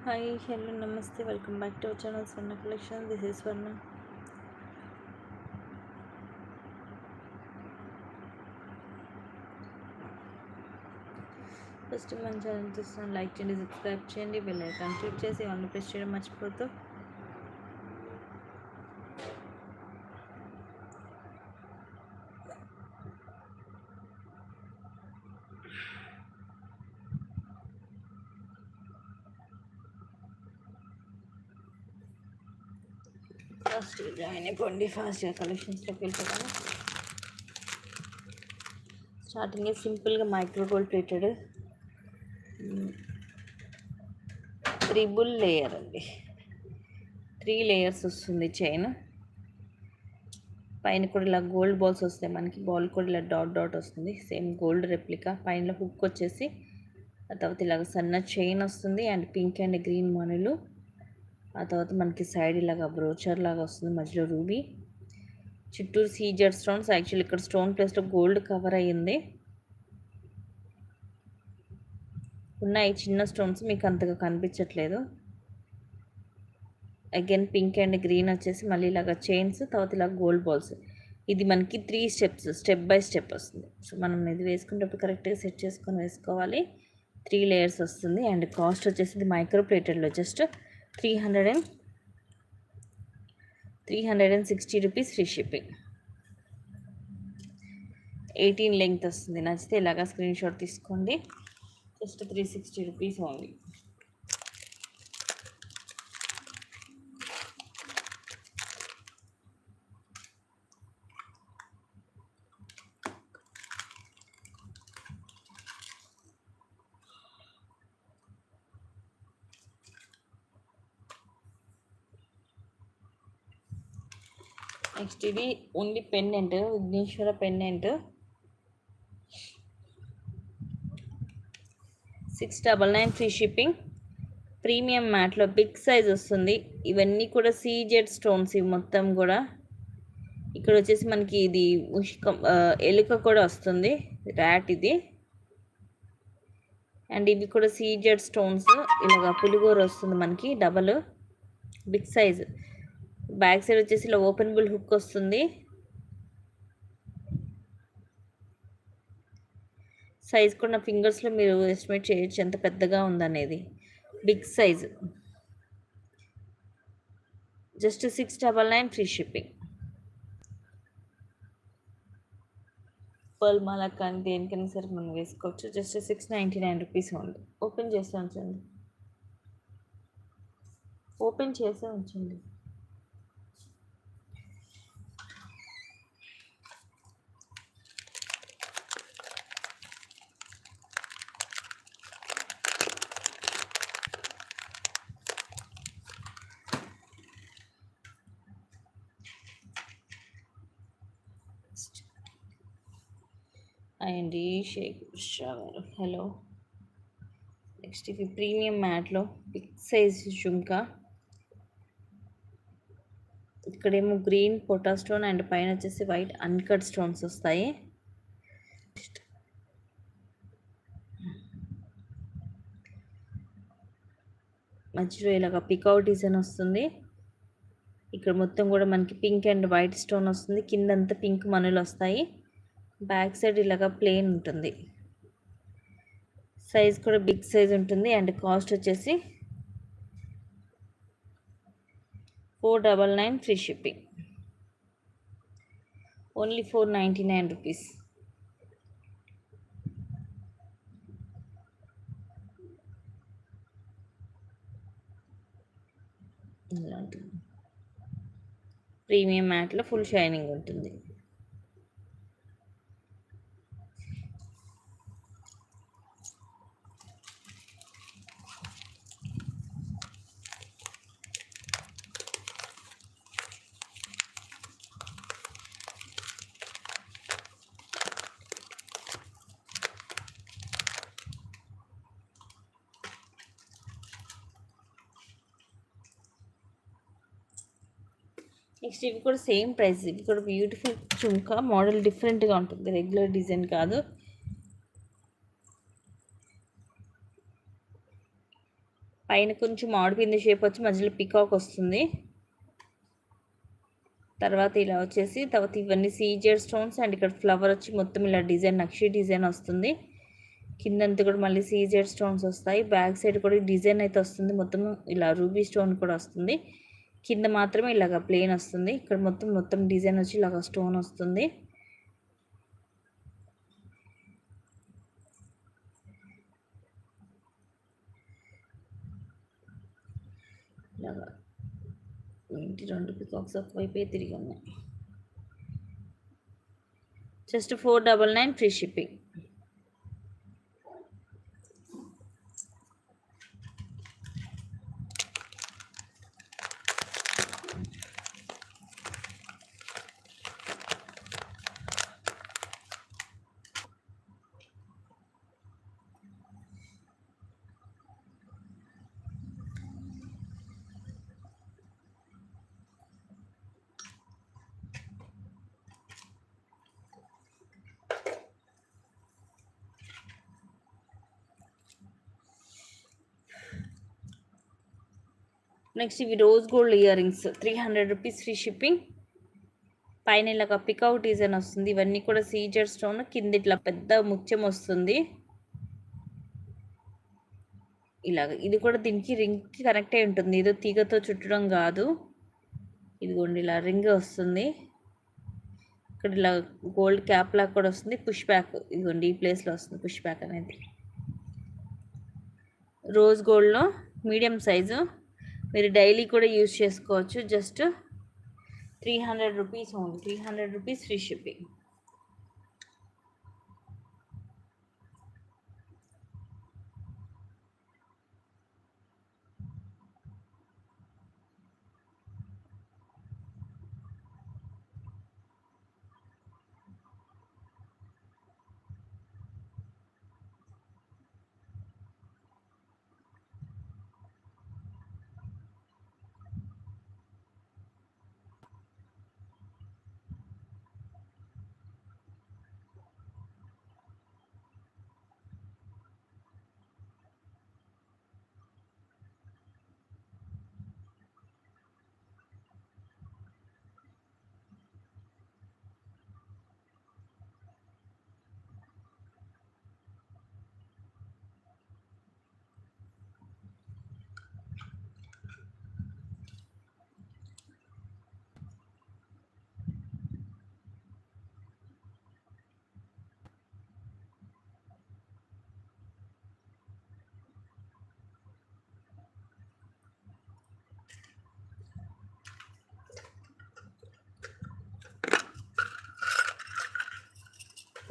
Hi, hello, namaste, welcome back to our channel Swarna Collection. This is Swarna. First మన channel చూస్తున్న like చేయండి, subscribe చేయండి, bell icon click చేసి ఆన్లో press చేయడం మర్చిపోతూ. ఫస్ట్ జాయిన్ అయిపోండి, ఫాస్ట్గా కలెక్షన్స్లోకి వెళ్ళిపోతాను. స్టార్టింగ్ సింపుల్గా micro gold plated triple layer అండి. 3 లేయర్స్ వస్తుంది చైన్. పైన కూడా ఇలా గోల్డ్ బాల్స్ వస్తాయి, మనకి బాల్ కూడా ఇలా డాట్ డాట్ వస్తుంది, సేమ్ గోల్డ్ రెప్లికా. పైన హుక్ వచ్చేసి ఆ తర్వాత ఇలాగ సన్న చైన్ వస్తుంది అండ్ పింక్ అండ్ గ్రీన్ మనులు. ఆ తర్వాత మనకి సైడ్ ఇలాగ బ్రోచర్ లాగా వస్తుంది, మధ్యలో రూబీ, చుట్టూరు సీజర్ స్టోన్స్. యాక్చువల్లీ ఇక్కడ స్టోన్ ప్లేస్లో గోల్డ్ కవర్ అయ్యింది. ఉన్నాయి చిన్న స్టోన్స్, మీకు అంతగా కనిపించట్లేదు. అగైన్ పింక్ అండ్ గ్రీన్ వచ్చేసి మళ్ళీ ఇలాగ చైన్స్, తర్వాత ఇలా గోల్డ్ బాల్స్. ఇది మనకి 3 స్టెప్స్, స్టెప్ బై స్టెప్ వస్తుంది. సో మనం ఇది వేసుకునేటప్పుడు కరెక్ట్గా సెట్ చేసుకొని వేసుకోవాలి. 3 లేయర్స్ వస్తుంది అండ్ కాస్ట్ వచ్చేసి ఇది మైక్రో ప్లేటెడ్లో just 360 rupees free shipping. 18 length వస్తుంది. నచ్చితే ఇలాగా స్క్రీన్ షాట్ తీసుకోండి. Just 360 rupees only. నెక్స్ట్ ఇది only pendant, Vigneshwara pendant. 699 free shipping. Premium మ్యాట్లో బిగ్ సైజ్ వస్తుంది. ఇవన్నీ కూడా సీజెడ్ స్టోన్స్, ఇవి మొత్తం కూడా. ఇక్కడ వచ్చేసి మనకి ఇది ఎలుక కూడా వస్తుంది, ర్యాట్ ఇది. అండ్ ఇవి కూడా సీజెడ్ స్టోన్స్, ఇలాగ పులిగోర వస్తుంది మనకి, double big size. Back side వచ్చేసి ఇలా ఓపెనబుల్ హుక్ వస్తుంది. సైజ్ కూడా నా ఫింగర్స్లో మీరు ఎస్టిమేట్ చేయొచ్చు ఎంత పెద్దగా ఉందనేది. Big size, just 699 free shipping. Pearl మాల కానీ దేనికైనా సరే మనం వేసుకోవచ్చు. Just 699 rupees only. ఓపెన్ చేసే ఉంచండి, ఓపెన్ చేసే ఉంచండి. అండి షేక్ ఉషా గారు, హలో. నెక్స్ట్ ఇవి ప్రీమియం మ్యాట్లో బిగ్ సైజ్ జుంకా. ఇక్కడేమో గ్రీన్ పొటా స్టోన్ అండ్ పైన వచ్చేసి వైట్ అన్కట్ స్టోన్స్ వస్తాయి. మధ్యలో ఇలాగ పికౌట్ డిజైన్ వస్తుంది. ఇక్కడ మొత్తం కూడా మనకి పింక్ అండ్ వైట్ స్టోన్ వస్తుంది, కిందంతా పింక్ మనులు వస్తాయి. బ్యాక్ సైడ్ ఇలాగా ప్లెయిన్ ఉంటుంది. సైజ్ కూడా బిగ్ సైజ్ ఉంటుంది అండ్ కాస్ట్ వచ్చేసి 499 ఫ్రీ షిప్పింగ్. Only 499 rupees. ఇలా ఉంటుంది. ప్రీమియం మ్యాట్లో ఫుల్ షైనింగ్ ఉంటుంది. నెక్స్ట్ ఇవి కూడా సేమ్ ప్రైస్. ఇవి కూడా బ్యూటిఫుల్ చుంకా, మోడల్ డిఫరెంట్గా ఉంటుంది, రెగ్యులర్ డిజైన్ కాదు. పైన కొంచెం మామిడిపిండి షేప్ వచ్చి మధ్యలో పికాక్ వస్తుంది. తర్వాత ఇలా వచ్చేసి తర్వాత ఇవన్నీ సీజెడ్ స్టోన్స్ అండ్ ఇక్కడ ఫ్లవర్ వచ్చి మొత్తం ఇలా డిజైన్ నక్షి డిజైన్ వస్తుంది. కిందంతా కూడా మళ్ళీ సీజెడ్ స్టోన్స్ వస్తాయి. బ్యాక్ సైడ్ కూడా డిజైన్ అయితే వస్తుంది. మొత్తం ఇలా రూబీ స్టోన్ కూడా వస్తుంది. కింద మాత్రమే ఇలాగ ప్లేన్ వస్తుంది. ఇక్కడ మొత్తం డిజైన్ వచ్చి ఇలాగ స్టోన్ వస్తుంది. ఇలాగా ఏంటి 2 పికాక్స్ ఒకవైపే తిరిగి ఉన్నాయి. Just 499 free shipping. నెక్స్ట్ ఇవి rose gold ear rings 300 rupees free shipping. పైన ఇలాగ పికౌట్ డిజైన్ వస్తుంది. ఇవన్నీ కూడా సీజర్ స్టోన్, కింద ఇట్లా పెద్ద ముత్యం వస్తుంది. ఇలాగ ఇది కూడా దీనికి రింగ్కి కనెక్ట్ అయి ఉంటుంది. ఏదో తీగతో చుట్టడం కాదు. ఇదిగోండి ఇలా రింగ్ వస్తుంది. ఇక్కడ ఇలా గోల్డ్ క్యాప్ లాగా కూడా వస్తుంది. పుష్ బ్యాక్ ఇదిగోండి ఈ ప్లేస్లో వస్తుంది పుష్ బ్యాక్ అనేది. రోజ్ గోల్డ్లో మీడియం సైజు, మీరు డైలీ కూడా యూజ్ చేసుకోవచ్చు. Just 300 rupees only. 300 rupees free shipping.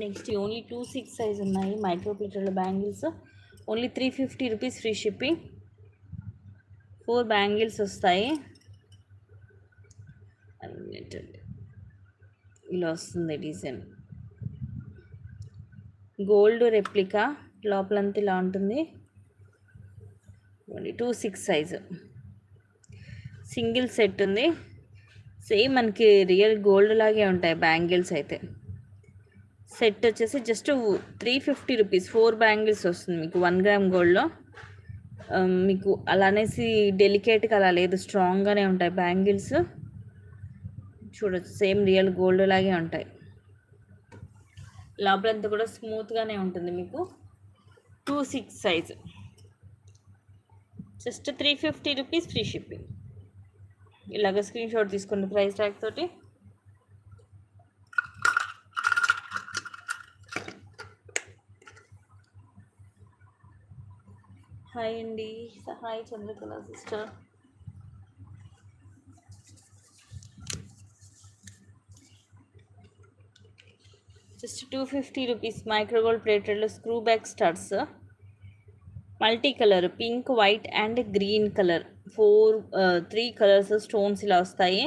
Next only 26 size ఉన్నాయి micro plated bangles. Only 350 rupees free shipping. 4 bangles వస్తాయి. ఇలా వస్తుంది డిజైన్. గోల్డ్ రెప్లికా, లోపలంతా ఇలా ఉంటుంది. 26 సైజు సింగిల్ సెట్ ఉంది. సేమ్ మనకి రియల్ గోల్డ్ లాగే ఉంటాయి బ్యాంగిల్స్ అయితే. సెట్ వచ్చేసి జస్ట్ 350 రూపీస్. 4 బ్యాంగిల్స్ వస్తుంది మీకు 1 గ్రామ్ గోల్డ్లో. మీకు అలా అనేసి డెలికేట్గా అలా లేదు, స్ట్రాంగ్గానే ఉంటాయి బ్యాంగిల్స్. చూడొచ్చు సేమ్ రియల్ గోల్డ్ లాగే ఉంటాయి. లోపలంతా కూడా స్మూత్గానే ఉంటుంది మీకు. 26 size just 350 rupees free shipping. ఇలాగ స్క్రీన్ షాట్ తీసుకోండి ప్రైస్ ట్యాగ్ తోటి. హాయ్ అండి, hi Chandrakala sister. Just 250 rupees micro gold ప్లేటెడ్లో screw back stars. Multi colour pink, white and green colour 3 colours stones ఇలా వస్తాయి.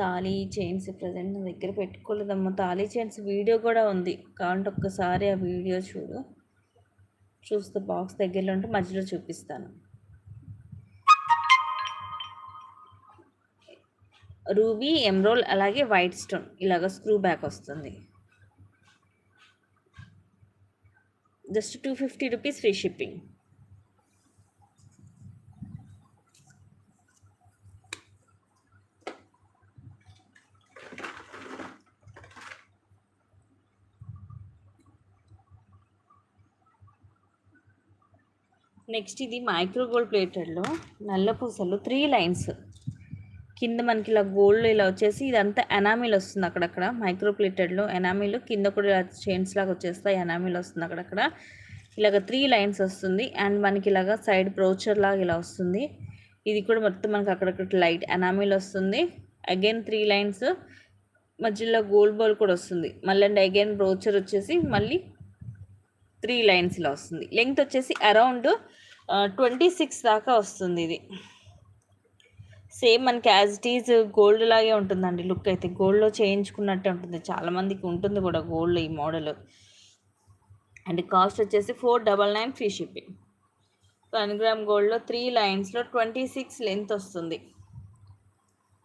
తాళీ చైన్స్ ప్రజెంట్ నా దగ్గర పెట్టుకోలేదమ్మా. తాళీ చైన్స్ వీడియో కూడా ఉంది, కావంటే ఒక్కసారి ఆ వీడియో చూస్తే బాక్స్ దగ్గరలో ఉంటే మధ్యలో చూపిస్తాను. రూబీ, ఎమ్రోల్ అలాగే వైట్ స్టోన్ ఇలాగ స్క్రూ బ్యాక్ వస్తుంది. Just 250 rupees free shipping. Next ఇది మైక్రో గోల్డ్ ప్లేటెడ్లో నల్ల పూసలు 3 లైన్స్ కింద మనకి ఇలా గోల్డ్ ఇలా వచ్చేసి ఇదంతా ఎనామిల్ వస్తుంది అక్కడక్కడ. మైక్రో ప్లేటెడ్లో ఎనామిల్ కింద కూడా ఇలా చైన్స్ లాగా వచ్చేస్తాయి, ఎనామిల్ వస్తుంది అక్కడక్కడ. ఇలాగ 3 లైన్స్ వస్తుంది అండ్ మనకి ఇలాగ సైడ్ బ్రోచర్ లాగా ఇలా వస్తుంది. ఇది కూడా మొత్తం మనకి అక్కడక్కడ లైట్ ఎనామిల్ వస్తుంది. అగైన్ 3 లైన్స్ మధ్యలో గోల్డ్ బాల్ కూడా వస్తుంది. మళ్ళీ అండ్ అగైన్ బ్రోచర్ వచ్చేసి మళ్ళీ 3 లైన్స్ ఇలా వస్తుంది. లెంగ్త్ వచ్చేసి అరౌండ్ 26 దాకా వస్తుంది. ఇది సేమ్ మనకి యాజ్ ఇట్ ఈజ్ గోల్డ్ లాగే ఉంటుందండి. లుక్ అయితే గోల్డ్లో చేయించుకున్నట్టే ఉంటుంది, చాలామందికి ఉంటుంది కూడా గోల్డ్ ఈ మోడల్. అండ్ కాస్ట్ వచ్చేసి 499 ఫ్రీ షిప్పింగ్. 1 గ్రామ్ గోల్డ్లో 3 లైన్స్లో 26 లెంత్ వస్తుంది.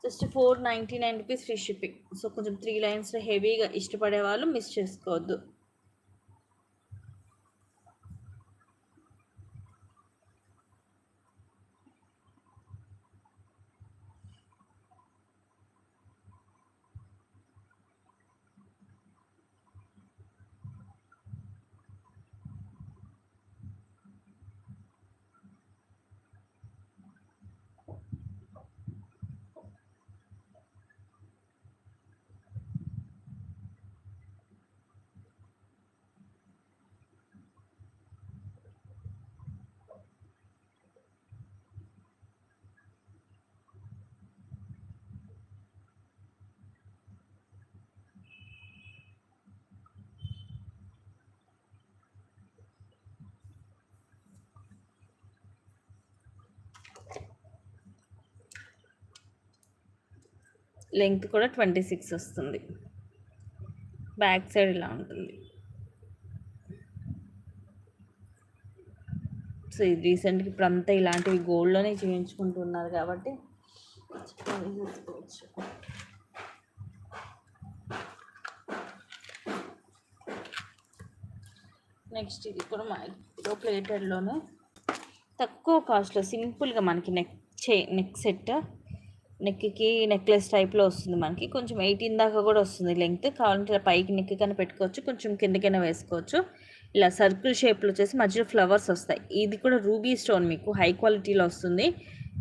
Just 499 rupees free shipping. So కొంచెం 3 లైన్స్లో హెవీగా ఇష్టపడే వాళ్ళు మిస్ చేసుకోవద్దు. లెంగ్త్ కూడా 26 వస్తుంది. బ్యాక్ సైడ్ ఇలా ఉంటుంది. సో ఇది రీసెంట్గా ఇప్పుడు అంతా ఇలాంటివి గోల్డ్లోనే చేయించుకుంటున్నారు కాబట్టి చూసుకోవచ్చు. నెక్స్ట్ ఇది కూడా మైక్రో ప్లేటెడ్లోనే తక్కువ కాస్ట్లో సింపుల్గా మనకి నెక్ సెట్, నెక్కి నెక్లెస్ టైప్లో వస్తుంది. మనకి కొంచెం 18 దాకా కూడా వస్తుంది లెంగ్త్. కావాలంటే ఇలా పైకి నెక్ కన్నా పెట్టుకోవచ్చు, కొంచెం కిందకైనా వేసుకోవచ్చు. ఇలా సర్కిల్ షేప్లో వచ్చేసి మధ్యలో ఫ్లవర్స్ వస్తాయి. ఇది కూడా రూబీ స్టోన్ మీకు హై క్వాలిటీలో వస్తుంది.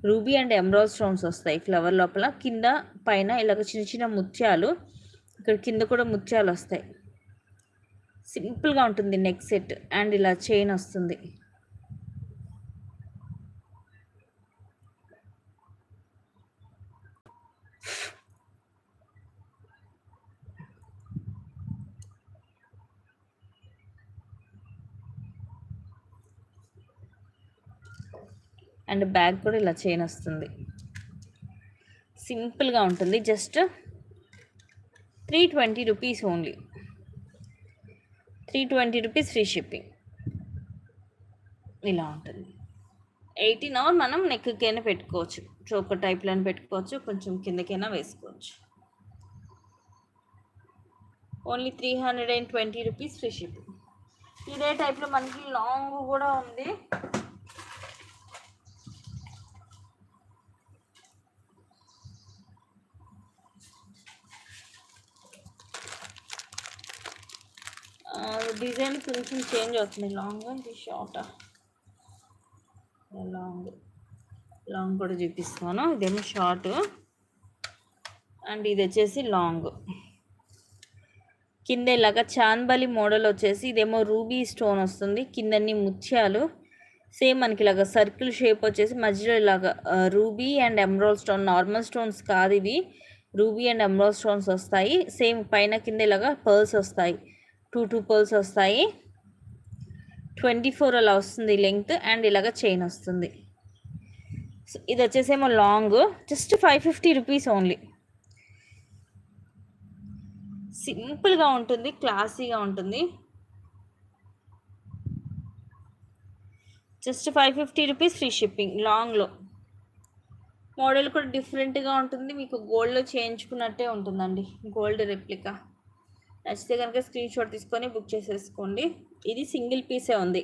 రూబీ అండ్ ఎమరాల్డ్ స్టోన్స్ వస్తాయి ఫ్లవర్ లోపల. కింద పైన ఇలాగ చిన్న చిన్న ముత్యాలు, ఇక్కడ కింద కూడా ముత్యాలు వస్తాయి. సింపుల్గా ఉంటుంది నెక్ సెట్ అండ్ ఇలా చైన్ వస్తుంది. అండ్ బ్యాగ్ కూడా ఇలా చైన్ వస్తుంది. సింపుల్గా ఉంటుంది. Just 320 rupees only. 320 rupees free shipping. ఇలా ఉంటుంది. 18 అవర్ మనం నెక్కైనా పెట్టుకోవచ్చు, చోకర్ టైప్లో పెట్టుకోవచ్చు, కొంచెం కిందకైనా వేసుకోవచ్చు. Only 320 rupees free shipping. ఇదే టైప్లో మనకి లాంగ్ కూడా ఉంది. డిజైన్ కొంచెం చేంజ్ అవుతుంది. లాంగ్ ఇది షార్ట్. లాంగ్ కూడా చూపిస్తాను. ఇదేమో షార్ట్ అండ్ ఇది వచ్చేసి లాంగ్. కింద ఇలాగా చాందబలి మోడల్ వచ్చేసి ఇదేమో రూబీ స్టోన్ వస్తుంది, కిందన్ని ముత్యాలు. సేమ్ మనకి ఇలాగ సర్కిల్ షేప్ వచ్చేసి మధ్యలో ఇలాగ ruby and emerald stone, normal stones కాదు ఇవి, రూబీ అండ్ ఎమరాల్డ్ స్టోన్స్ వస్తాయి. సేమ్ పైన కింద ఇలాగా పర్ల్స్ వస్తాయి, 2 పర్ల్స్ వస్తాయి. 24 అలా వస్తుంది లెంగ్త్ అండ్ ఇలాగ చైన్ వస్తుంది. సో ఇది వచ్చేసేమో లాంగ్. Just 550 rupees only. సింపుల్గా ఉంటుంది, క్లాసీగా ఉంటుంది. Just 550 rupees free shipping. లాంగ్లో మోడల్ కూడా డిఫరెంట్గా ఉంటుంది, మీకు గోల్డ్లో చేయించుకున్నట్టే ఉంటుందండి, గోల్డ్ రెప్లికా. నచ్చితే కనుక స్క్రీన్ షాట్ తీసుకొని బుక్ చేసేసుకోండి. ఇది సింగిల్ పీసే ఉంది.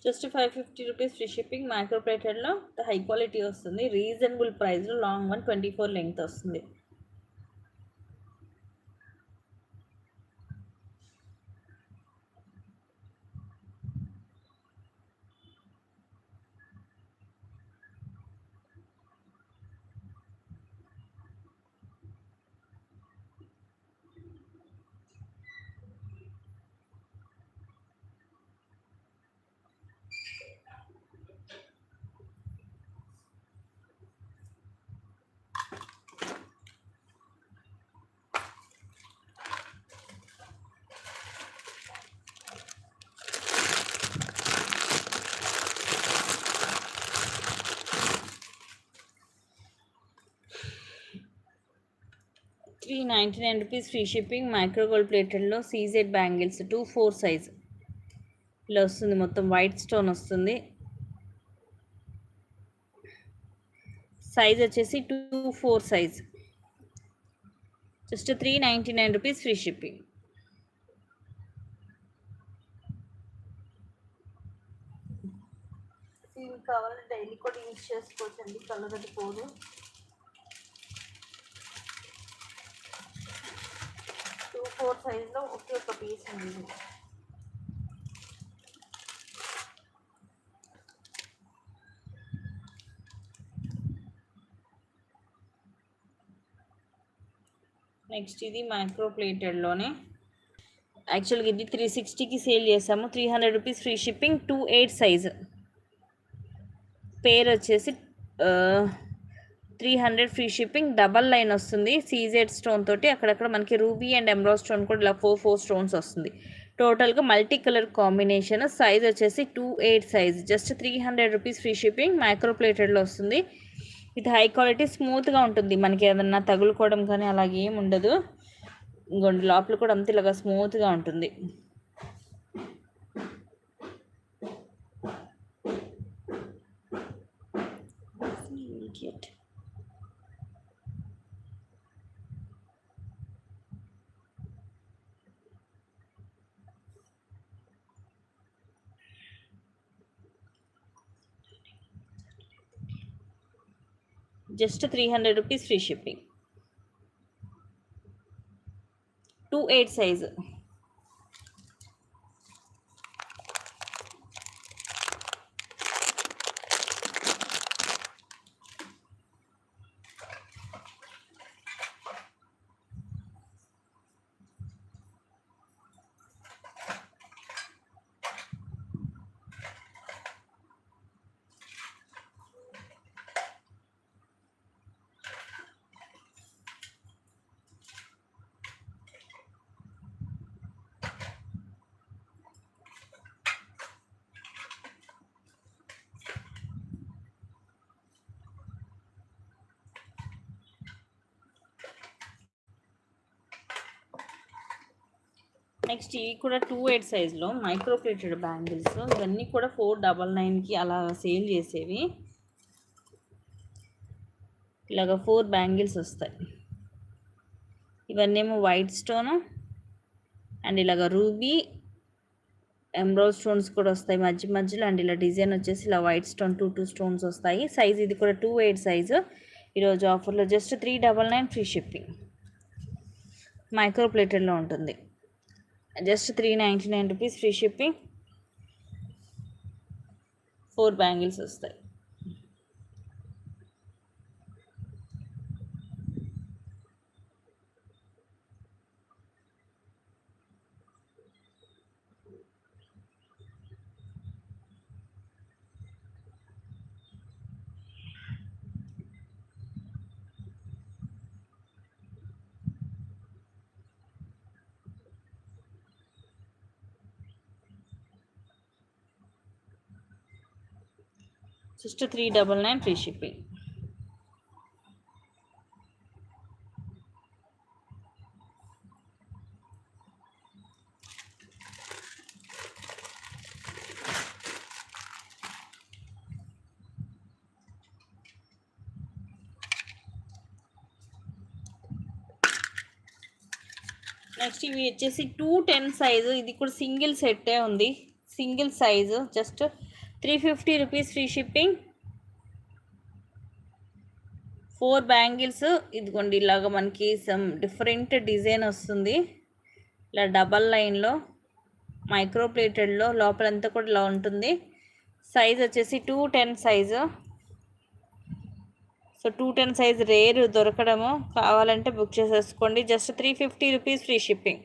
Just 550 rupees free shipping. Micro ప్లేటెడ్లో హై క్వాలిటీ వస్తుంది, రీజనబుల్ ప్రైస్లో. లాంగ్ వన్ 24 లెంగ్త్ వస్తుంది. ₹399 ఫ్రీ షిప్పింగ్. మైక్రో గోల్డ్ ప్లేటెడ్లో సీజెడ్ బ్యాంగిల్స్ 2/4 సైజ్ ఇలా వస్తుంది. మొత్తం వైట్ స్టోన్ వస్తుంది. సైజ్ వచ్చేసి 2/4 సైజ్. Just ₹399 free shipping. ఇవి కావాలి డైలీ కూడా యూజ్ చేసుకోవచ్చు అండి, కలర్ అది పోదు. 2/4 సైజ్లో ఒకే ఒక పీస్ ఉంది. నెక్స్ట్ ఇది మైక్రో ప్లేటెడ్లోనే. యాక్చువల్గా ఇది 360కి సేల్ చేసాము. ₹300 ఫ్రీ షిప్పింగ్. 2/8 సైజ్. పేరు వచ్చేసి 300 ఫ్రీ షిప్పింగ్. డబల్ లైన్ వస్తుంది సీజెడ్ స్టోన్ తోటి. అక్కడక్కడ మనకి రూబీ అండ్ ఎమరాల్డ్ స్టోన్ కూడా ఇలా 4 స్టోన్స్ వస్తుంది. టోటల్గా మల్టీ కలర్ కాంబినేషన్. సైజ్ వచ్చేసి 2/8 size. Just ₹300 free shipping. Micro ప్లేటెడ్లో వస్తుంది. ఇది హై క్వాలిటీ, స్మూత్గా ఉంటుంది. మనకి ఏదన్నా తగులుకోవడం కానీ అలాగే ఏమి ఉండదు. ఇంకొండి లోపల కూడా అంత ఇలాగా స్మూత్గా ఉంటుంది. Just ₹300 free shipping. 2/8 size. Next ఇవి కూడా 2/8 సైజులో మైక్రో ప్లేటెడ్ బ్యాంగిల్స్. ఇవన్నీ కూడా 499కి అలా సేల్ చేసేవి. ఇలాగ 4 బ్యాంగిల్స్ వస్తాయి. ఇవన్నీ ఏమో వైట్ స్టోను అండ్ ఇలాగ రూబీ ఎమరాల్డ్ స్టోన్స్ కూడా వస్తాయి మధ్య మధ్యలో. అండ్ ఇలా డిజైన్ వచ్చేసి ఇలా వైట్ స్టోన్ 2 స్టోన్స్ వస్తాయి. సైజ్ ఇది కూడా 2/8 సైజు. ఈరోజు ఆఫర్లో జస్ట్ $399 ఫ్రీ షిప్పింగ్. మైక్రో ప్లేటెడ్లో ఉంటుంది. Just $399 free shipping. 4 బ్యాంగిల్స్ వస్తాయి. Just $399 free shipping. నెక్స్ట్ ఇవి వచ్చేసి 210 సైజు. ఇది కూడా సింగిల్ సెట్టే ఉంది. Single size just 350 rupees free shipping. 4 bangles ఇదిగోండి ఇలాగ మనకి సమ్ డిఫరెంట్ డిజైన్ వస్తుంది. ఇలా డబల్ లైన్లో మైక్రో ప్లేటెడ్లో లోపలంతా కూడా ఇలా ఉంటుంది. సైజ్ వచ్చేసి 210 సైజు. సో 210 సైజ్ రేరు దొరకడము, కావాలంటే బుక్ చేసేసుకోండి. Just 350 rupees free shipping.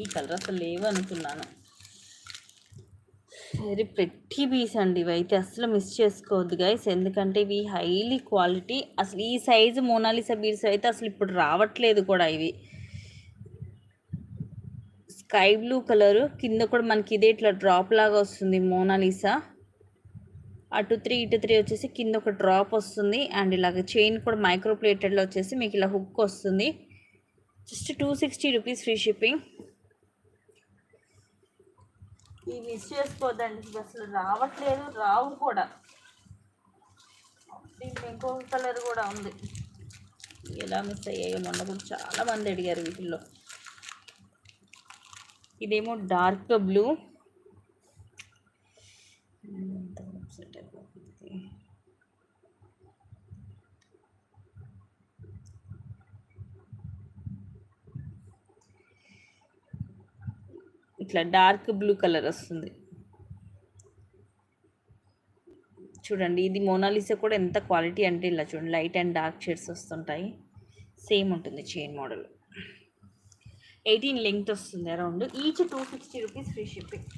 ఈ కలర్ అసలు లేవు అనుకున్నాను. వెరీ ప్రెట్టి పీస్ అండి. ఇవైతే అసలు మిస్ చేసుకోవద్దు గైస్, ఎందుకంటే ఇవి హైలీ క్వాలిటీ. అసలు ఈ సైజు మోనాలిసా బీడ్స్ అయితే అసలు ఇప్పుడు రావట్లేదు కూడా. ఇవి స్కై బ్లూ కలరు, కింద కూడా మనకి ఇదే ఇట్లా డ్రాప్ లాగా వస్తుంది మోనాలిసా. అటు 3 ఇటు 3 వచ్చేసి కింద ఒక డ్రాప్ వస్తుంది. అండ్ ఇలాగ చైన్ కూడా మైక్రో ప్లేటెడ్లో వచ్చేసి మీకు ఇలా హుక్ వస్తుంది. Just 260 rupees free shipping. ఇవి మిస్ చేసుకోవద్దండి, అసలు రావట్లేదు, రావు కూడా. దీంట్లో ఇంకొక కలర్ కూడా ఉంది. ఎలా మిస్ అయ్యాయో మొన్న కూడా చాలామంది అడిగారు వీటిల్లో. ఇదేమో డార్క్ బ్లూ. ఇట్లా డార్క్ బ్లూ కలర్ వస్తుంది చూడండి. ఇది మోనాలిసా కూడా ఎంత క్వాలిటీ అంటే ఇలా చూడండి, లైట్ అండ్ డార్క్ షేడ్స్ వస్తుంటాయి. సేమ్ ఉంటుంది చైన్ మోడల్. 18 లెంగ్త్ వస్తుంది around. Each 260 rupees free shipping.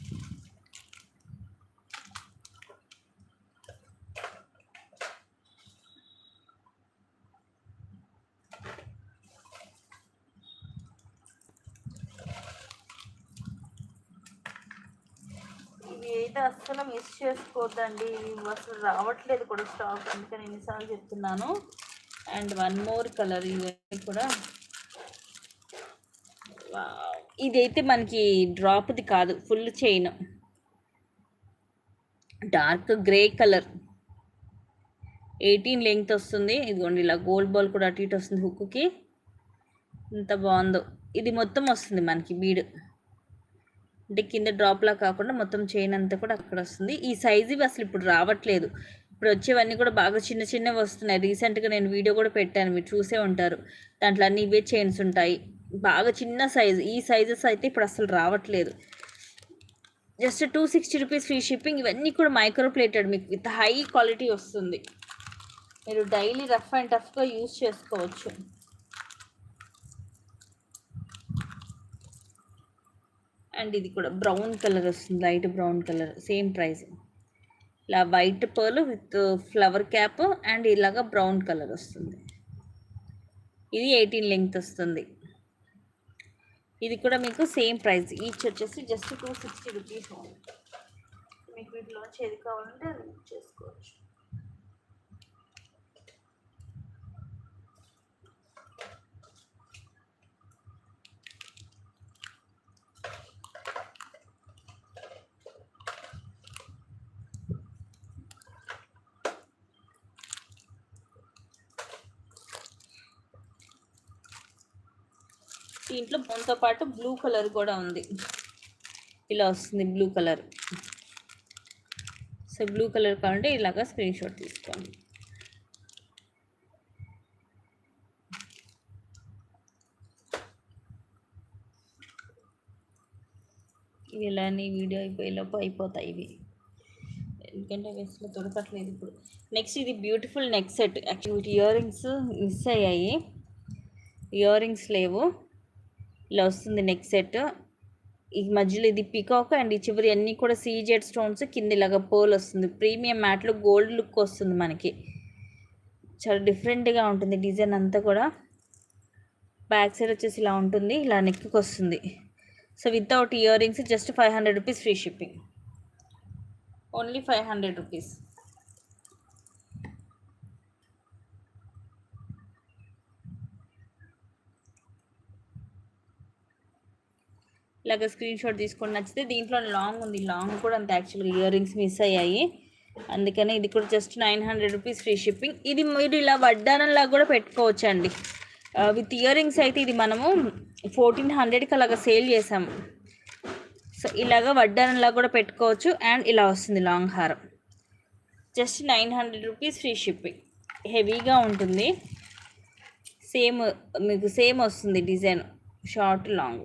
ఇవి అయితే అస్సలు మిస్ చేసుకోవద్దండి, ఇవి అసలు రావట్లేదు కూడా స్టాక్, అందుకని ఎన్నిసార్లు చెప్తున్నాను. అండ్ వన్ మోర్ కలర్, ఇవన్నీ కూడా ఇదైతే మనకి డ్రాప్ది కాదు, full chain, dark grey colour, 18 length వస్తుంది. ఇదిగోండి ఇలా గోల్డ్ బాల్ కూడా అటు ఇటు వస్తుంది హుక్కి, ఎంత బాగుందో. ఇది మొత్తం వస్తుంది మనకి బీడ్, అంటే కింద డ్రాప్లా కాకుండా మొత్తం చైన్ అంతా కూడా అక్కడ వస్తుంది. ఈ సైజు ఇవి అసలు ఇప్పుడు రావట్లేదు. ఇప్పుడు వచ్చేవన్నీ కూడా బాగా చిన్న చిన్నవి వస్తున్నాయి. రీసెంట్గా నేను వీడియో కూడా పెట్టాను, మీరు చూసే ఉంటారు. దాంట్లో అన్ని ఇవే చైన్స్ ఉంటాయి, బాగా చిన్న సైజు. ఈ సైజెస్ అయితే ఇప్పుడు అసలు రావట్లేదు. Just 260 rupees free shipping. ఇవన్నీ కూడా మైక్రో ప్లేటెడ్, మీకు విత్ హై క్వాలిటీ వస్తుంది. మీరు డైలీ రఫ్ అండ్ టఫ్గా యూజ్ చేసుకోవచ్చు. అండ్ ఇది కూడా బ్రౌన్ కలర్ వస్తుంది, light brown colour, same price. ఇలా white pearl with flower cap and ఇలాగా బ్రౌన్ కలర్ వస్తుంది. ఇది 18 లెంగ్త్ వస్తుంది. ఇది కూడా మీకు సేమ్ ప్రైస్, ఈచ్ వచ్చేసి జస్ట్ 260 రూపీస్. మీకు వీటిలో ఏది కావాలంటే అది బుక్ చేసుకోవచ్చు. దీంట్లో బోన్తో పాటు బ్లూ కలర్ కూడా ఉంది, ఇలా వస్తుంది blue colour. So blue colour కావాలంటే ఇలాగా స్క్రీన్ షాట్ తీసుకోండి. ఇవి ఇలానే వీడియో అయిపోయేలోపు అయిపోతాయి ఇవి, ఎందుకంటే వేస్ట్లో దొరకట్లేదు ఇప్పుడు. నెక్స్ట్ ఇది beautiful neck set. Actually ear rings miss అయ్యాయి, ఇయర్ రింగ్స్ లేవు. ఇలా వస్తుంది నెక్ సెట్. ఈ మధ్యలో ఇది పికాక్ అండ్ ఈ చివరి అన్నీ కూడా సీజెడ్ స్టోన్స్, కింద ఇలాగ పోల్ వస్తుంది. ప్రీమియం మ్యాట్లో గోల్డ్ లుక్ వస్తుంది మనకి, చాలా డిఫరెంట్గా ఉంటుంది డిజైన్ అంతా కూడా. బ్యాక్ సైడ్ వచ్చేసి ఇలా ఉంటుంది, ఇలా నెక్కి వస్తుంది. So without ear rings just 500 rupees free shipping, only 500 rupees. ఇలాగ స్క్రీన్ షాట్ తీసుకొని నచ్చితే. దీంట్లో లాంగ్ ఉంది, లాంగ్ కూడా అంత యాక్చువల్గా ఇయర్ రింగ్స్ మిస్ అయ్యాయి, అందుకని ఇది కూడా జస్ట్ 900 రూపీస్ ఫ్రీ షిప్పింగ్. ఇది మీరు ఇలా వడ్డానంలాగా కూడా పెట్టుకోవచ్చు అండి. విత్ ఇయర్ రింగ్స్ అయితే ఇది మనము 1400కి అలాగా సేల్ చేసాము. సో ఇలాగ వడ్డానంలాగా కూడా పెట్టుకోవచ్చు. అండ్ ఇలా వస్తుంది లాంగ్ హారం, జస్ట్ 900 రూపీస్ ఫ్రీ షిప్పింగ్. హెవీగా ఉంటుంది, సేమ్ మీకు సేమ్ వస్తుంది డిజైన్, షార్ట్ లాంగ్.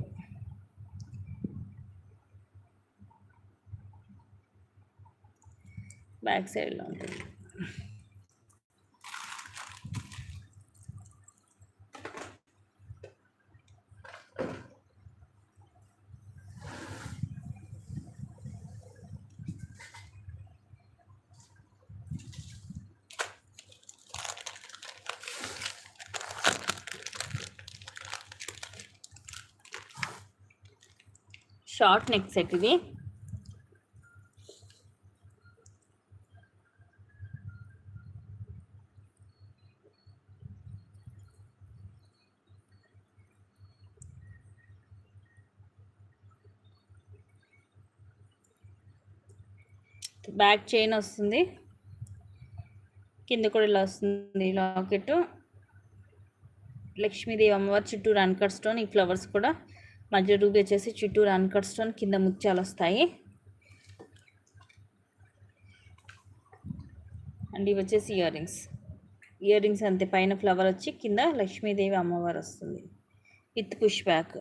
బ్యాక్ సైడ్లో ఉంటుంది. షార్ట్ నెక్ సెట్ ఇది. బ్యాక్ చైన్ వస్తుంది, కింద కూడా ఇలా వస్తుంది లాకెట్. లక్ష్మీదేవి అమ్మవారి చుట్టూరు అన్కట్ స్టోన్, ఈ ఫ్లవర్స్ కూడా మధ్య రూబీ వచ్చేసి చుట్టూరు అన్కట్ స్టోన్, కింద ముత్యాలు వస్తాయి. అండ్ ఇవి వచ్చేసి ఇయర్ రింగ్స్. ఇయర్ రింగ్స్ అంతే, పైన ఫ్లవర్ వచ్చి కింద లక్ష్మీదేవి అమ్మవారు వస్తుంది విత్ పుష్ బ్యాక్.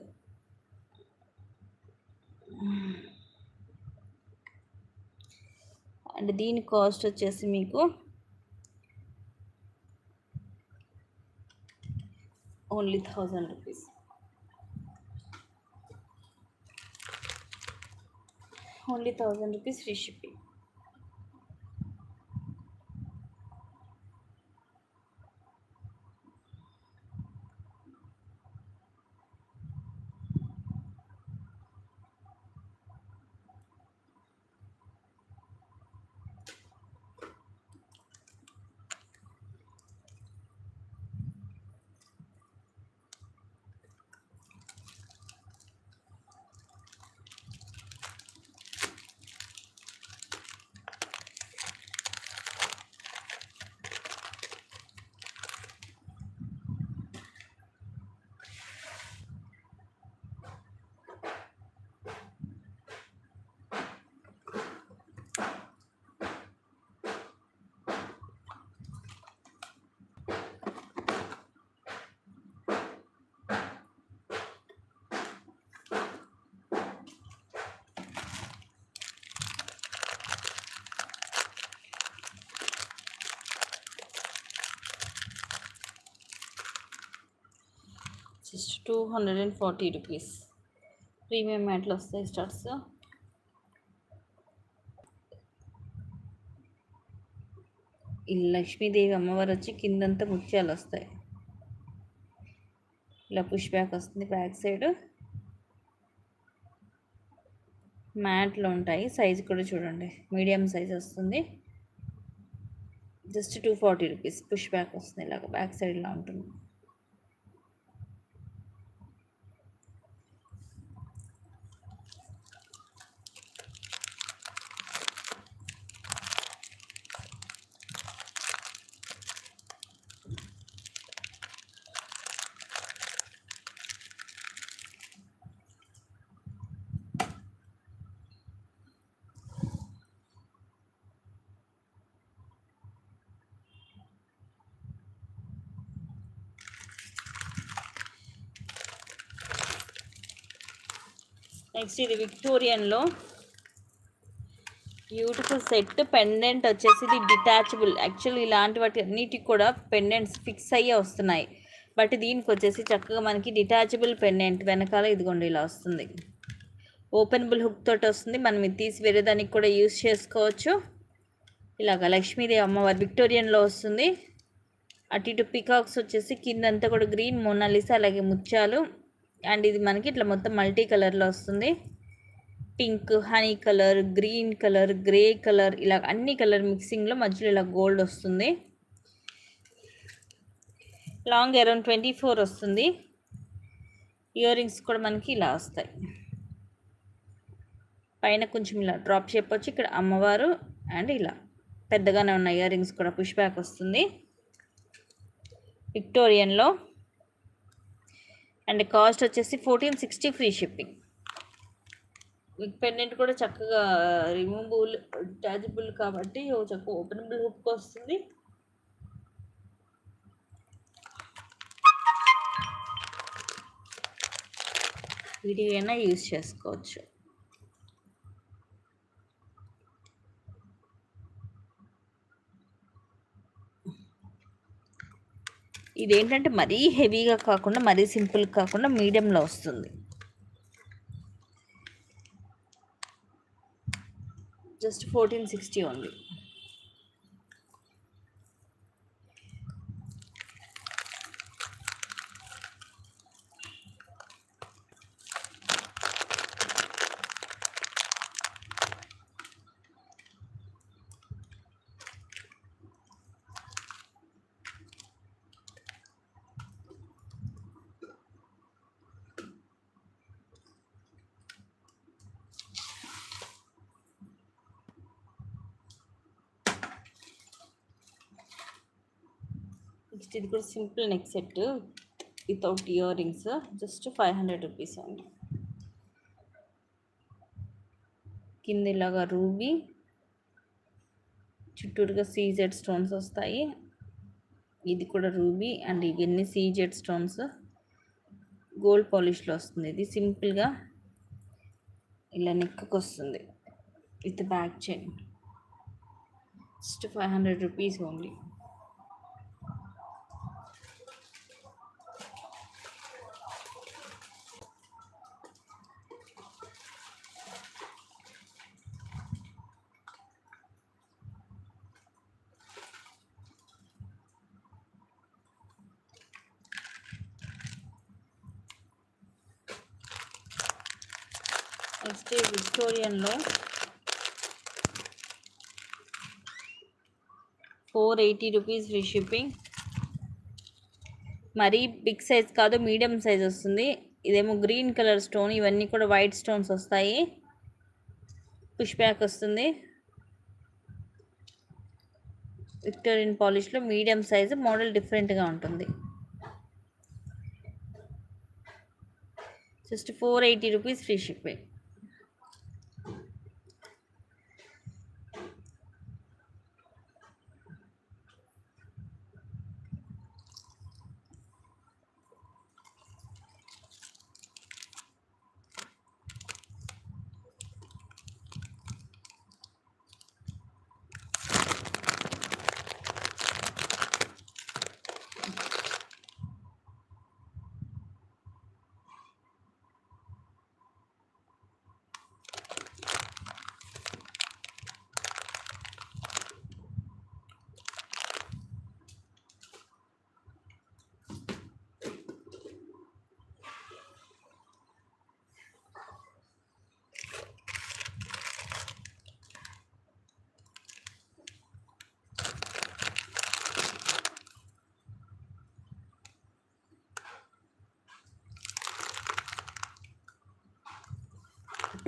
అండ్ దీని కాస్ట్ వచ్చేసి మీకు only 1000 rupees, only 1000 rupees free shipping. Just 240 rupees. Premium మ్యాట్లు వస్తాయి స్టార్ట్స్. ఈ లక్ష్మీదేవి అమ్మవారు వచ్చి కిందంతా ముత్యాలు వస్తాయి. ఇలా పుష్ బ్యాక్ వస్తుంది, బ్యాక్ సైడ్ మ్యాట్లో ఉంటాయి. సైజ్ కూడా చూడండి, మీడియం సైజ్ వస్తుంది. Just 240 rupees. పుష్ బ్యాక్ వస్తుంది, ఇలాగ బ్యాక్ సైడ్లో ఉంటుంది. నెక్స్ట్ ఇది విక్టోరియన్లో బ్యూటిఫుల్ సెట్. పెండెంట్ వచ్చేసి ఇది డిటాచబుల్. యాక్చువల్లీ ఇలాంటి వాటి అన్నిటికి కూడా పెండెంట్స్ ఫిక్స్ అయ్యే వస్తున్నాయి, బట్ దీనికి వచ్చేసి చక్కగా మనకి డిటాచబుల్ పెండెంట్ వెనకాల ఇదిగోండి ఇలా వస్తుంది. ఓపెనబుల్ హుక్ తోటి వస్తుంది. మనం ఇది తీసి వేరే దానికి కూడా యూస్ చేసుకోవచ్చు. ఇలాగ లక్ష్మీదేవి అమ్మవారు విక్టోరియన్లో వస్తుంది. అటు ఇటు పికాక్స్ వచ్చేసి కిందంతా కూడా గ్రీన్ మోనాలిసా అలాగే ముత్యాలు. అండ్ ఇది మనకి ఇట్లా మొత్తం మల్టీ కలర్లో వస్తుంది. Pink, honey colour, green colour, grey colour, ఇలా అన్ని కలర్ మిక్సింగ్లో మధ్యలో ఇలా గోల్డ్ వస్తుంది. లాంగ్ అరౌండ్ 24 వస్తుంది. ఇయర్ రింగ్స్ కూడా మనకి ఇలా వస్తాయి. పైన కొంచెం ఇలా డ్రాప్ షేప్ వచ్చి ఇక్కడ అమ్మవారు అండ్ ఇలా పెద్దగానే ఉన్న ఇయర్ రింగ్స్ కూడా పుష్ బ్యాక్ వస్తుంది విక్టోరియన్లో. అండ్ కాస్ట్ వచ్చేసి 1460 ఫ్రీ షిప్పింగ్. విత్ పెండెంట్ కూడా చక్కగా రిమూవబుల్ డిటాచబుల్ కాబట్టి చక్కగా ఓపెనబుల్ హుక్ వస్తుంది. విడిగా యూజ్ చేసుకోవచ్చు. ఇదేంటంటే మరీ హెవీగా కాకుండా మరీ సింపుల్ కాకుండా మీడియంలో వస్తుంది. Just 1460 only. నెక్స్ట్ ఇది కూడా simple neck set without ear rings, just 500 rupees అండి. కింద ఇలాగా రూబీ, చుట్టూరుగా సీజెడ్ స్టోన్స్ వస్తాయి. ఇది కూడా రూబీ అండ్ ఇవన్నీ సీజెడ్ స్టోన్స్ గోల్డ్ పాలిష్లో వస్తుంది. ఇది సింపుల్గా ఇలా నెక్కి వస్తుంది with back chain. Just 500 rupees only. Next విక్టోరియన్లో 480 రూపీస్ ఫ్రీ షిప్పింగ్. మరీ బిగ్ సైజ్ కాదు, మీడియం సైజ్ వస్తుంది. ఇదేమో గ్రీన్ కలర్ స్టోన్, ఇవన్నీ కూడా వైట్ స్టోన్స్ వస్తాయి. పుష్ బ్యాక్ వస్తుంది. విక్టోరియన్ పాలిష్లో మీడియం సైజు, మోడల్ డిఫరెంట్గా ఉంటుంది. Just 480 rupees free shipping.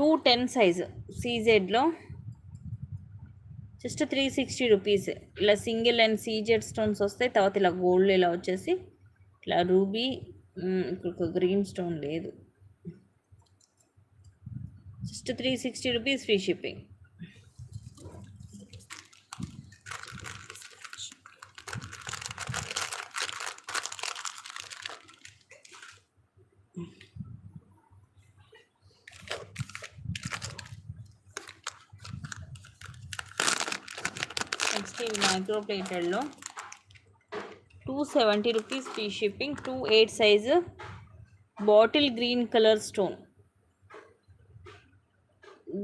Two 10 size సీజెడ్లో జస్ట్ 360 రూపీస్. ఇలా సింగిల్ అండ్ సీజెడ్ స్టోన్స్ వస్తాయి. తర్వాత ఇలా గోల్డ్ ఇలా వచ్చేసి ఇట్లా రూబీ, ఇక్కడ గ్రీన్ స్టోన్ లేదు. Just 360 rupees free shipping. Next ఇది మైక్రో ప్లేటెడ్లో 270 rupees free shipping. 2/8 size bottle green colour stone,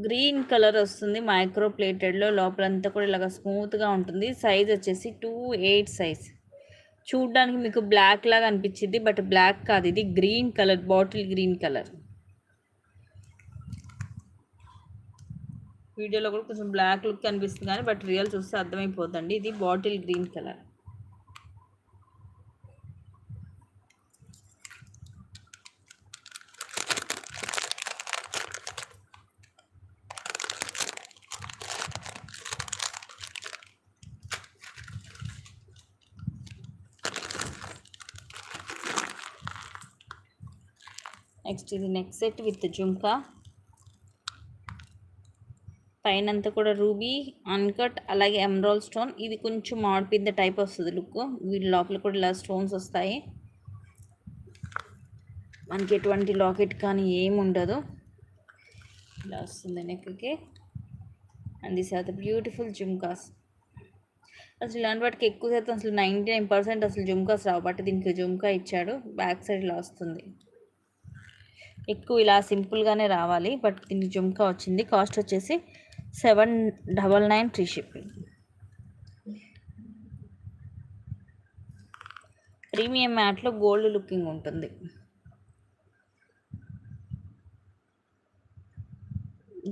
green colour వస్తుంది మైక్రో ప్లేటెడ్లో. లోపలంతా కూడా ఇలాగ స్మూత్గా ఉంటుంది. సైజ్ వచ్చేసి 2/8 సైజ్. చూడ్డానికి మీకు బ్లాక్ లాగా అనిపించింది, బట్ బ్లాక్ కాదు, ఇది green colour, bottle green colour. వీడియోలో కూడా కొంచెం బ్లాక్ లుక్ కనిపిస్తుంది కానీ బట్ రియల్ చూస్తే అర్థమైపోతుంది. ఇది బాటిల్ గ్రీన్ కలర్. నెక్స్ట్ ఇది నెక్ సెట్ విత్ జుంకా. పైన అంతా కూడా రూబీ అన్కట్ అలాగే ఎమరాల్డ్ స్టోన్. ఇది కొంచెం మాడిపోయిన టైప్ వస్తుంది లుక్. వీటి లోపల కూడా ఇలా స్టోన్స్ వస్తాయి. మనకి ఎటువంటి లాకెట్ కానీ ఏమి ఉండదు, ఇలా వస్తుంది నెక్కి. And this are the beautiful jhumkas. అసలు ఇలాంటి వాటికి ఎక్కువ శాతం అసలు 99% అసలు జుమ్కాస్ రావు, బట్ దీనికి జుమ్కా ఇచ్చాడు. బ్యాక్ సైడ్ ఇలా వస్తుంది. ఎక్కువ ఇలా సింపుల్గానే రావాలి, బట్ దీనికి జుమ్కా వచ్చింది. కాస్ట్ వచ్చేసి 799 ఫ్రీ షిప్పింగ్. ప్రీమియం మ్యాట్లో గోల్డ్ లుకింగ్ ఉంటుంది.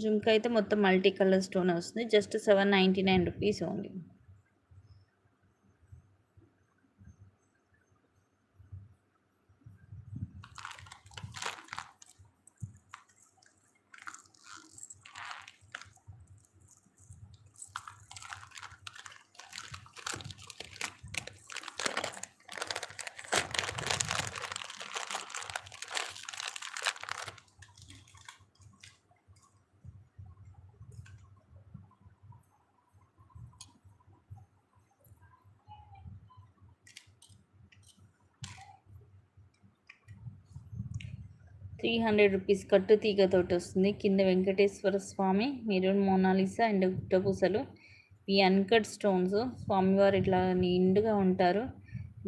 జుమ్కా అయితే మొత్తం మల్టీ కలర్ స్టోన్ వస్తుంది. Just 799 rupees only. ₹300 కట్టు తీగతోటి వస్తుంది. కింద Venkateswara Swamy, maroon Mona Lisa and గుట్టపూసలు. ఈ అన్కట్ స్టోన్స్. స్వామివారు ఇట్లా నిండుగా ఉంటారు.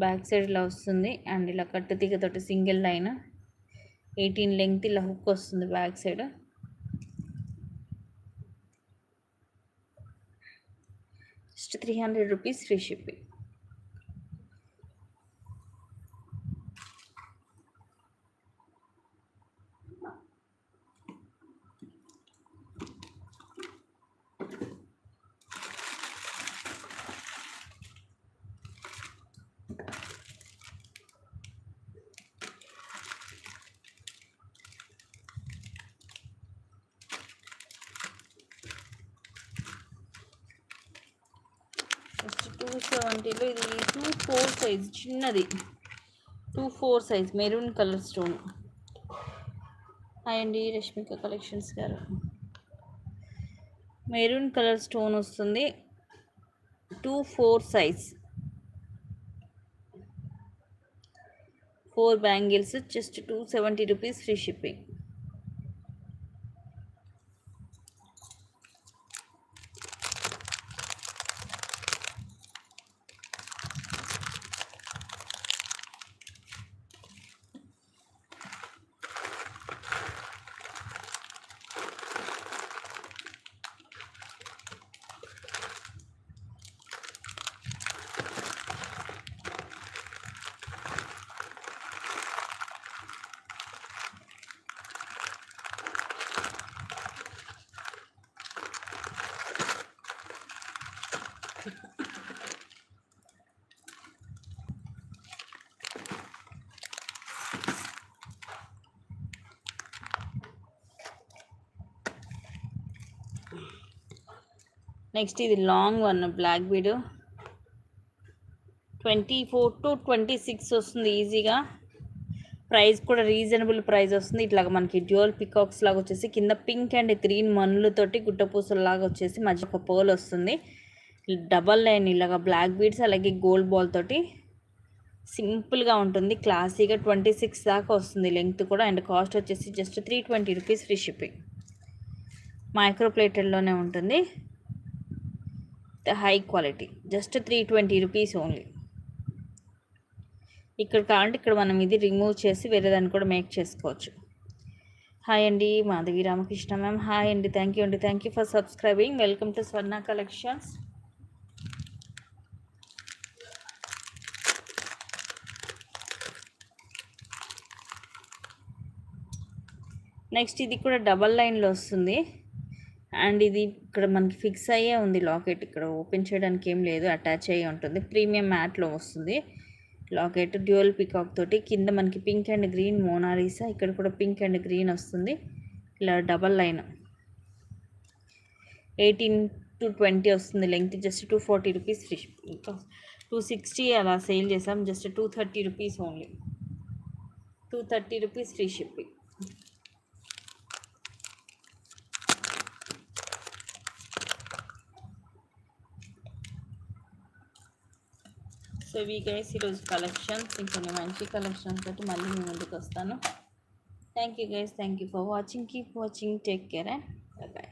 బ్యాక్ సైడ్ ఇలా వస్తుంది. అండ్ ఇలా కట్టు తీగతోటి సింగిల్ లైన్ 18 లెంగ్త్ ఇలా హుక్ వస్తుంది back side. Just ₹300 free shipping. Next 270లో ఇది 2/4 సైజ్ చిన్నది, 2/4 size maroon colour stone. Hi అండి రష్మిక కలెక్షన్స్ గారు. మెరూన్ కలర్ స్టోన్ వస్తుంది. 2/4 size, 4 bangles. Just ₹270 free shipping. Next ఇది long one, black bead. 24 to 26 వస్తుంది ఈజీగా. ప్రైస్ కూడా రీజనబుల్ ప్రైస్ వస్తుంది. ఇట్లాగ మనకి డ్యూయల్ పికాక్స్ లాగా వచ్చేసి కింద పింక్ అండ్ గ్రీన్ మన్నులతోటి గుట్టపూసలాగా వచ్చేసి మధ్య ఒక పర్ల్ వస్తుంది. డబల్ లైన్ ఇలాగా బ్లాక్ బీడ్స్ అలాగే గోల్డ్ బాల్ తోటి సింపుల్గా ఉంటుంది. క్లాసీగా 26 దాకా వస్తుంది లెంగ్త్ కూడా. అండ్ కాస్ట్ వచ్చేసి జస్ట్ ₹320 ఫ్రీ షిప్పింగ్. మైక్రో ప్లేటెడ్లోనే ఉంటుంది. High quality just 320 rupees only. ఇక్కడ కావాలంటే ఇక్కడ మనం ఇది రిమూవ్ చేసి వేరే దాన్ని కూడా మేక్ చేసుకోవచ్చు. హాయ్ అండి, మాధవి రామకృష్ణ మ్యామ్. హాయ్ అండి, thank you for subscribing. Welcome to Swarna collections. Next ఇది కూడా డబల్ లైన్లో వస్తుంది. అండ్ ఇది ఇక్కడ మనకి ఫిక్స్ అయ్యే ఉంది లాకెట్. ఇక్కడ ఓపెన్ చేయడానికి ఏం లేదు, అటాచ్ అయ్యి ఉంటుంది. ప్రీమియం మ్యాట్లో వస్తుంది లాకెట్. డ్యూయల్ పికాక్ తోటి కింద మనకి పింక్ అండ్ గ్రీన్ మోనాలిసా, ఇక్కడ కూడా పింక్ అండ్ గ్రీన్ వస్తుంది. ఇలా డబల్ లైన్ 18 to 20 వస్తుంది లెంగ్త్. Just 240 rupees free. 260 అలా సేల్ చేసాం. Just 230 rupees only. 230 rupees free shipping. So ఇవి గైస్ ఈరోజు కలెక్షన్స్. ఇంకొన్ని మంచి కలెక్షన్స్ తోటి మళ్ళీ మీ ముందుకు వస్తాను. Thank you guys, thank you for watching. Keep watching, take care and by.